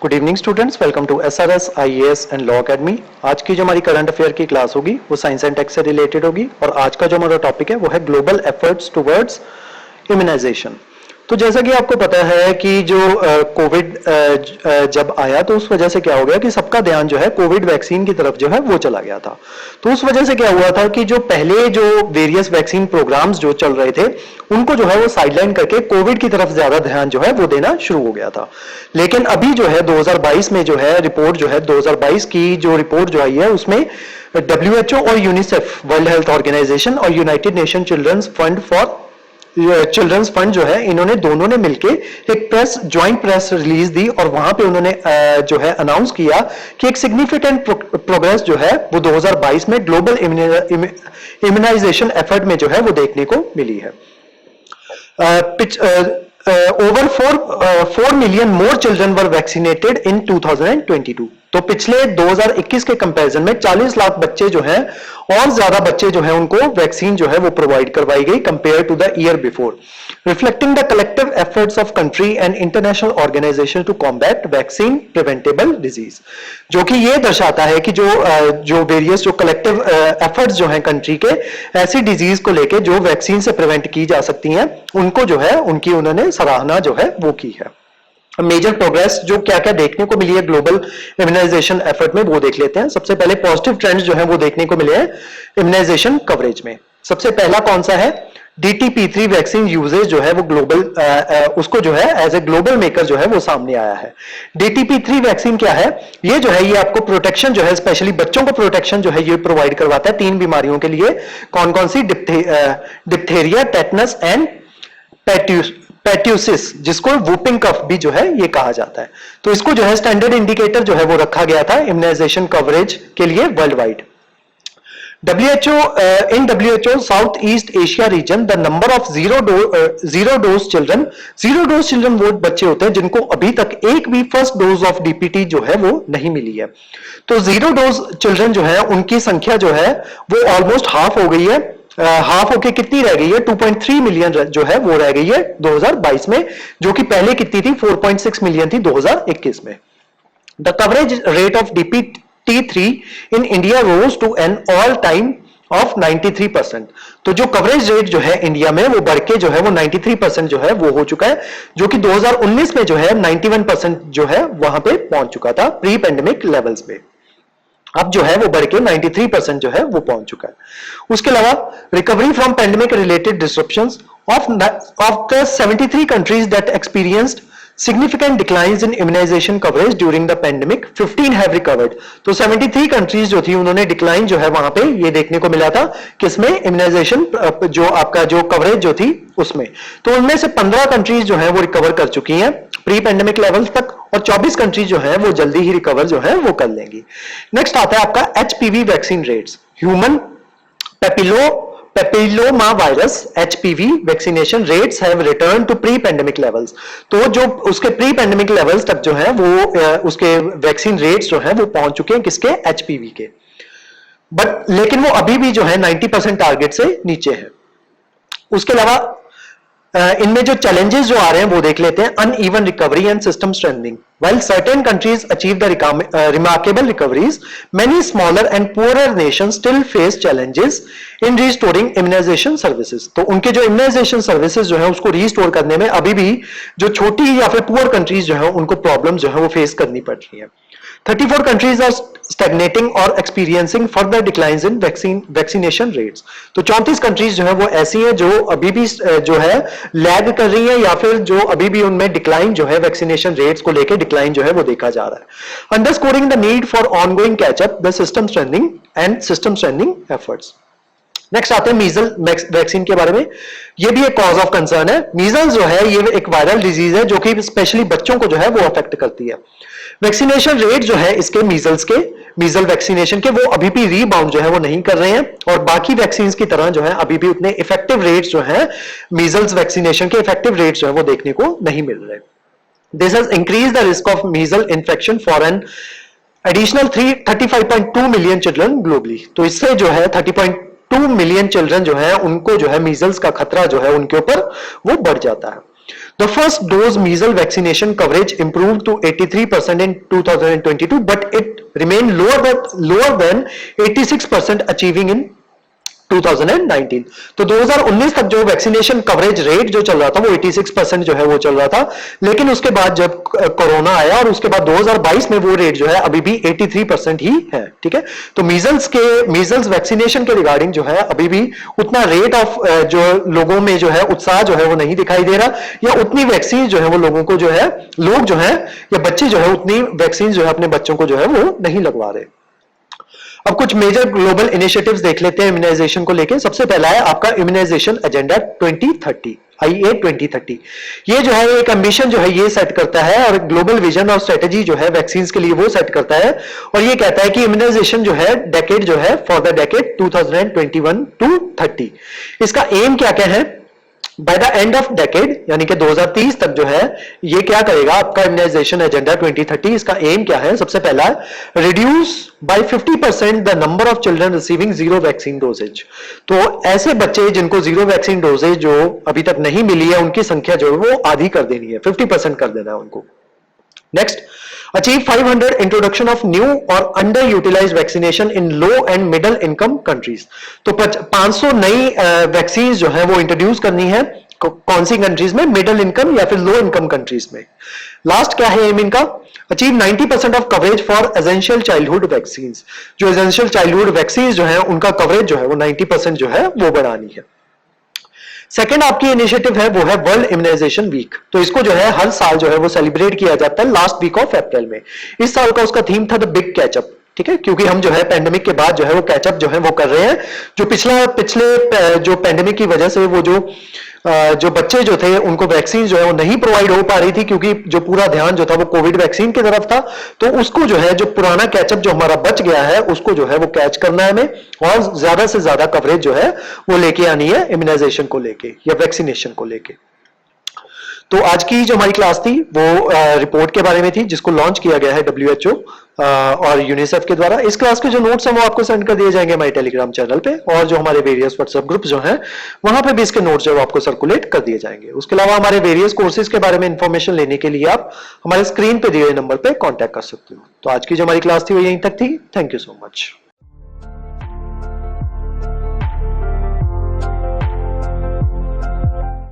Good evening students, welcome to SRS IAS and law academy. आज की जो हमारी करंट अफेयर की क्लास होगी वो साइंस एंड टेक से रिलेटेड होगी और आज का जो हमारा टॉपिक है वो है ग्लोबल एफर्ट्स टुवर्ड्स इम्यूनाइजेशन। तो जैसा कि आपको पता है कि जो कोविड जब आया तो उस वजह से क्या हो गया कि सबका ध्यान जो है कोविड वैक्सीन की तरफ जो है वो चला गया था। तो उस वजह से क्या हुआ था कि जो पहले जो वेरियस वैक्सीन प्रोग्राम्स जो चल रहे थे उनको जो है वो साइडलाइन करके कोविड की तरफ ज्यादा ध्यान जो है वो देना शुरू हो गया था। लेकिन अभी जो है 2022 में जो है रिपोर्ट जो है 2022 की जो रिपोर्ट जो आई है उसमें WHO और यूनिसेफ वर्ल्ड हेल्थ ऑर्गेनाइजेशन और यूनाइटेड नेशन चिल्ड्रंस फंड जो है इन्होंने दोनों ने मिलके एक ज्वाइंट प्रेस रिलीज दी और वहां पे उन्होंने जो है अनाउंस किया कि एक सिग्निफिकेंट प्रोग्रेस जो है वो 2022 में ग्लोबल इम्यूनाइजेशन एफर्ट में जो है वो देखने को मिली है। Over 4 million more children were vaccinated in 2022। तो पिछले 2021 के कंपैरिजन में 40 लाख बच्चे जो हैं और ज्यादा बच्चे जो हैं उनको वैक्सीन जो है वो प्रोवाइड करवाई गई compare to the year before, reflecting the collective efforts of country and international organisation to combat vaccine preventable disease. जो कि ये दर्शाता है कि जो वेरियस जो कलेक्टिव एफर्ट्स जो हैं कंट्री के ऐसी डिजीज को लेके जो वैक्सीन से प्रिवेंट की जा सकती हैं उनको जो है उनकी उन्होंने सराहना जो है वो की है। मेजर प्रोग्रेस जो क्या क्या देखने को मिली है ग्लोबल इम्यूनाइजेशन एफर्ट में वो देख लेते हैं। सबसे पहले पॉजिटिव ट्रेंड्स जो है वो देखने को मिले हैं इम्यूनाइजेशन कवरेज में। सबसे पहला कौन सा है? DTP3 वैक्सीन यूजेज जो है वो ग्लोबल उसको जो है एज ए ग्लोबल मेकर जो है वो सामने आया है। DTP3 वैक्सीन क्या है? ये जो है ये आपको प्रोटेक्शन जो है स्पेशली बच्चों को प्रोटेक्शन जो है ये प्रोवाइड करवाता है 3 बीमारियों के लिए। कौन कौन सी? डिप्थेरिया, टेटनस एंड पेट्यूसिस, जिसको वूपिंग कफ भी जो है ये कहा जाता है। तो इसको जो है स्टैंडर्ड इंडिकेटर जो है वो रखा गया था इम्यूनाइजेशन कवरेज के लिए world wide. in WHO south east Asia region the number of zero dose children वो बच्चे होते हैं जिनको अभी तक एक भी फर्स्ट डोज ऑफ DPT जो है वो नहीं मिली है। तो जीरो डोज चिल्ड्रन जो है उनकी संख्या जो है वो ऑलमोस्ट हाफ हो गई है। हाफ होके कितनी रह गई है? 2.3 मिलियन जो है वो रह गई है 2022 में, जो कि पहले कितनी थी? 4.6 मिलियन थी 2021 में। The coverage rate of DPT3 in India rose to an all time of 93%। तो जो कवरेज रेट जो है इंडिया में वो बढ़ के जो है वो 93% जो है वो हो चुका है, जो कि 2019 में जो है 91% जो है वहां पे पहुंच चुका था प्री पेंडेमिक लेवल्स पे। अब जो है वो बढ़ के 93% जो है वो पहुंच चुका है। उसके अलावा recovery from pandemic related disruptions of the 73 countries that experienced significant declines in immunization coverage during the pandemic, 15 have recovered। तो 73 कंट्रीज जो थी उन्होंने डिक्लाइन जो है वहां पे ये देखने को मिला था किसमें? इम्यूनाइजेशन जो आपका जो कवरेज जो थी उसमें। तो उनमें से 15 कंट्रीज जो है वो रिकवर कर चुकी हैं प्री पेंडेमिक लेवल्स तक और 24 कंट्रीज जो है वो जल्दी ही रिकवर जो है वो कर लेंगी। नेक्स्ट आता है आपका HPV vaccine rates. Human papilloma virus HPV vaccination rates have return to pre pandemic levels. तो जो उसके प्री पेंडेमिक लेवल्स तक जो है वो उसके वैक्सीन रेट्स जो है वो पहुंच चुके हैं किसके? HPV के। बट लेकिन वो अभी भी जो है 90% टारगेट से नीचे है। उसके अलावा इनमें जो चैलेंजेस जो आ रहे हैं वो देख लेते हैं। Uneven recovery and system strengthening. While certain countries achieve the remarkable recoveries, many smaller and poorer nations still face challenges in restoring immunization services। तो उनके जो immunization services जो है उसको रिस्टोर करने में अभी भी जो छोटी या फिर पुअर कंट्रीज जो है उनको प्रॉब्लम जो है वो फेस करनी पड़ रही है। 34 countries are stagnating or experiencing further declines in vaccination rates। तो 34 कंट्रीज जो है वो ऐसी हैं जो अभी भी जो है लैग कर रही हैं या फिर जो अभी भी उनमें डिक्लाइन जो है वैक्सीनेशन रेट्स को लेकर डिक्लाइन जो है वो देखा जा रहा है। Underscoring the need for ongoing catch up the system strengthening efforts. Next आते हैं मीजल वैक्सीन के बारे में। ये भी एक कॉज ऑफ कंसर्न है। मीजल्स जो है ये एक वायरल डिजीज है जो कि स्पेशली बच्चों को जो है वो अफेक्ट करती है। वैक्सीनेशन रेट जो है इसके मीजल वैक्सीनेशन के वो अभी भी रीबाउंड जो है वो नहीं कर रहे हैं और बाकी वैक्सीन की तरह जो है अभी भी उतने इफेक्टिव रेट्स जो है मीजल्स वैक्सीनेशन के इफेक्टिव रेट्स जो है वो देखने को नहीं मिल रहे। This has increase the risk of measle infection for an additional 35.2 million children globally. तो इससे जो है 30.2 मिलियन चिल्ड्रन जो है उनको जो है मीजल्स का खतरा जो है उनके ऊपर वो बढ़ जाता है। The first dose measles vaccination coverage improved to 83% in 2022, but it remained lower than 86% achieving in 2019। तो 2019 तक जो वैक्सीनेशन कवरेज रेट जो चल रहा था वो 86% जो है वो चल रहा था, लेकिन उसके बाद जब कोरोना आया और उसके बाद 2022 में वो रेट जो है अभी भी 83% ही है। ठीक है, तो मीजल्स वैक्सीनेशन के रिगार्डिंग जो है अभी भी उतना रेट ऑफ जो लोगों में जो है उत्साह जो है वो नहीं दिखाई दे रहा, या उतनी वैक्सीन जो है वो लोगों को जो है, लोग जो है या बच्चे जो है उतनी वैक्सीन जो है अपने बच्चों को जो है वो नहीं लगवा रहे। अब कुछ मेजर ग्लोबल इनिशिएटिव्स देख लेते हैं इम्यूनाइजेशन को लेके। सबसे पहला है आपका इम्यूनाइजेशन एजेंडा 2030, IA 2030। ये जो है एक एम्बिशन जो है ये सेट करता है, और ग्लोबल विजन और स्ट्रेटेजी जो है वैक्सीन के लिए वो सेट करता है, और ये कहता है कि इम्यूनाइजेशन जो है डेकेड जो है फॉर द डेकेड 2021 to 30, इसका एम क्या क्या है by the end of decade, यानी कि 2030 तक जो है ये क्या करेगा आपका इम्यूनाइजेशन एजेंडा 2030। इसका एम क्या है? सबसे पहला reduce by 50% the number of children receiving zero vaccine doses. तो ऐसे बच्चे जिनको जीरो वैक्सीन डोजेज जो अभी तक नहीं मिली है उनकी संख्या जो है वो आधी कर देनी है, 50% कर देना है उनको। Next, achieve 500 introduction of new और under utilized vaccination in low and middle income countries. तो 500 नई वैक्सीन जो है वो इंट्रोड्यूस करनी है, कौन सी कंट्रीज में? मिडिल इनकम या फिर लो इनकम कंट्रीज में। लास्ट क्या है एम इनका? Achieve 90% of coverage for essential childhood vaccine. जो एसेंशियल चाइल्डहुड वैक्सीन जो है उनका कवरेज जो है वो 90% जो है वो बढ़ानी है। सेकेंड आपकी इनिशिएटिव है वो है वर्ल्ड इम्यूनाइजेशन वीक। तो इसको जो है हर साल जो है वो सेलिब्रेट किया जाता है लास्ट वीक ऑफ अप्रैल में। इस साल का उसका थीम था द बिग कैचअप। ठीक है, क्योंकि हम जो है पेंडेमिक के बाद जो है वो कैचअप जो है वो कर रहे हैं। जो पिछले जो पेंडेमिक की वजह से वो जो बच्चे जो थे उनको वैक्सीन जो है वो नहीं प्रोवाइड हो पा रही थी, क्योंकि जो पूरा ध्यान जो था वो कोविड वैक्सीन की तरफ था, तो उसको जो है जो पुराना कैचअप जो हमारा बच गया है उसको जो है वो कैच करना है हमें, और ज्यादा से ज्यादा कवरेज जो है वो लेके आनी है इम्यूनाइजेशन को लेके या वैक्सीनेशन को लेके। तो आज की जो हमारी क्लास थी वो रिपोर्ट के बारे में थी, जिसको लॉन्च किया गया है WHO और यूनिसेफ के द्वारा। इस क्लास के जो नोट्स हैं वो आपको सेंड कर दिए जाएंगे हमारे टेलीग्राम चैनल पे, और जो हमारे वेरियस व्हाट्सएप ग्रुप जो हैं वहां पे भी इसके नोट्स जो आपको सर्कुलेट कर दिए जाएंगे। उसके अलावा हमारे वेरियस कोर्सेज के बारे में इंफॉर्मेशन लेने के लिए आप हमारे स्क्रीन पे दिए नंबर पे कॉन्टैक्ट कर सकते हो। तो आज की जो हमारी क्लास थी वो यहीं तक थी। Thank you so much.